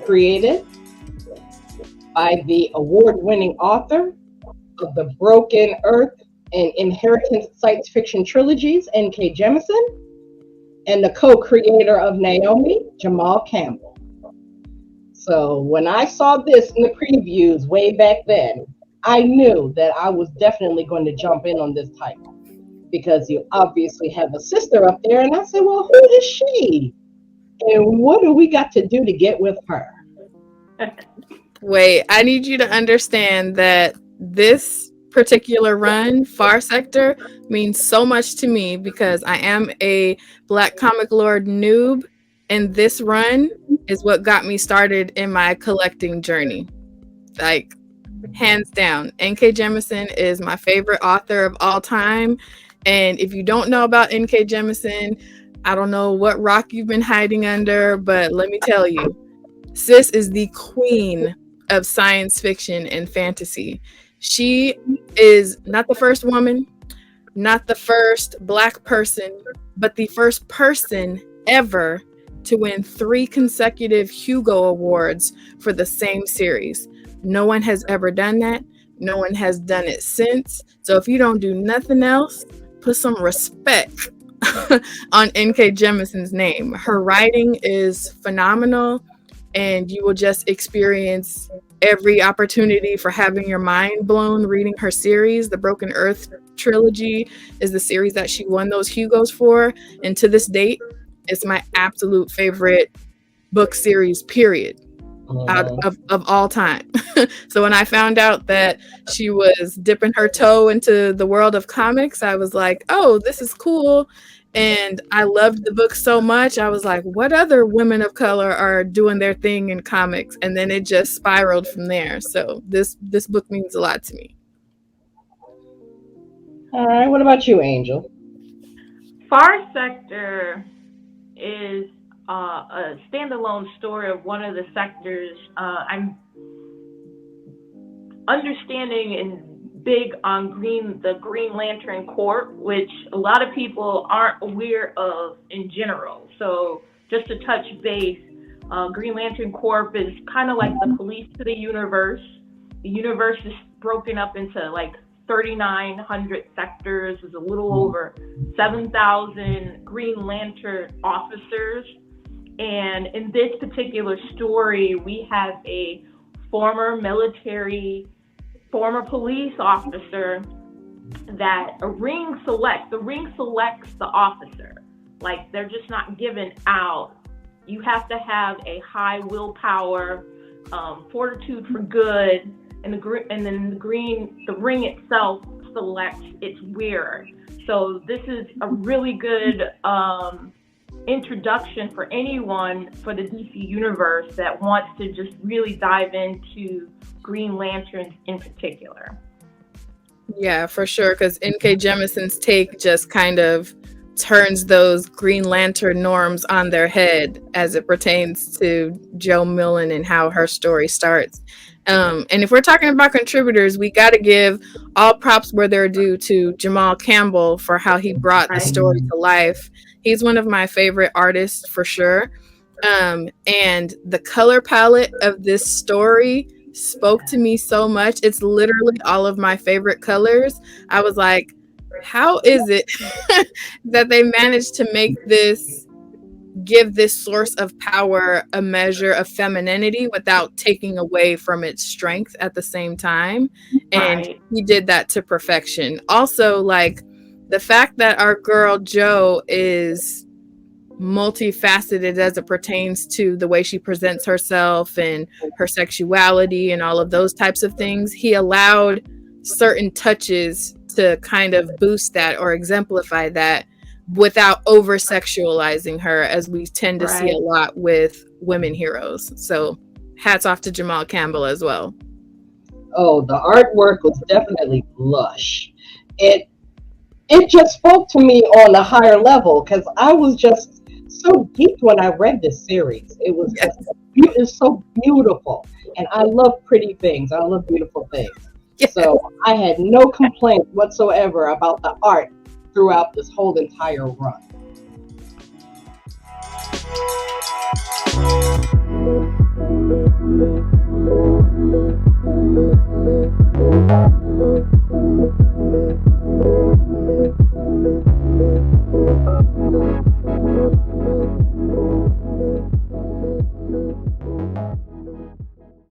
created by the award-winning author of the Broken Earth and Inheritance science fiction trilogies, N.K. Jemisin, and the co-creator of Naomi, Jamal Campbell. So when I saw this in the previews way back then, I knew that I was definitely going to jump in on this title because you obviously have a sister up there. And I said, well, who is she? And what do we got to do to get with her? Wait, I need you to understand that this particular run, Far Sector, means so much to me because I am a Black comic lore noob, and this run is what got me started in my collecting journey. Like, hands down, N.K. Jemisin is my favorite author of all time. And if you don't know about N.K. Jemisin, I don't know what rock you've been hiding under, but let me tell you, sis is the queen of science fiction and fantasy. She is not the first woman, not the first Black person, but the first person ever to win 3 consecutive Hugo Awards for the same series. No one has ever done that. No one has done it since. So if you don't do nothing else, put some respect on N.K. Jemisin's name. Her writing is phenomenal, and you will just experience every opportunity for having your mind blown reading her series. The Broken Earth trilogy is the series that she won those Hugos for, and to this date, it's my absolute favorite book series, period, out of all time. So when I found out that she was dipping her toe into the world of comics, I was like, oh, this is cool. And I loved the book so much. I was like, what other women of color are doing their thing in comics? And then it just spiraled from there. So this book means a lot to me. All right. What about you, Angel? Far Sector is a standalone story of one of the sectors. I'm understanding and big on the Green Lantern Corps, which a lot of people aren't aware of in general. So just to touch base, Green Lantern Corps is kind of like the police to the universe. The universe is broken up into like 3,900 sectors. There's a little over 7,000 Green Lantern officers. And in this particular story, we have a former police officer that the ring selects the officer. Like, they're just not given out. You have to have a high willpower, fortitude for good, and the ring itself selects its wearer. So this is a really good introduction for anyone for the DC universe that wants to just really dive into Green Lanterns in particular. Yeah, for sure, because N.K. Jemisin's take just kind of turns those Green Lantern norms on their head as it pertains to Jo Millen and how her story starts. And if we're talking about contributors, we got to give all props where they're due to Jamal Campbell for how he brought the story to life. He's one of my favorite artists for sure. And the color palette of this story spoke to me so much. It's literally all of my favorite colors. I was like, how is it that they managed to give this source of power a measure of femininity without taking away from its strength at the same time? And he did that to perfection. Also, like, the fact that our girl Jo is multifaceted as it pertains to the way she presents herself and her sexuality and all of those types of things, he allowed certain touches to kind of boost that or exemplify that without over sexualizing her, as we tend to see a lot with women heroes. So hats off to Jamal Campbell as well. Oh, the artwork was definitely lush. It just spoke to me on a higher level because I was just so deep when I read this series. It was it's so beautiful, and I love pretty things. I love beautiful things. Yes. So I had no complaints whatsoever about the art throughout this whole entire run.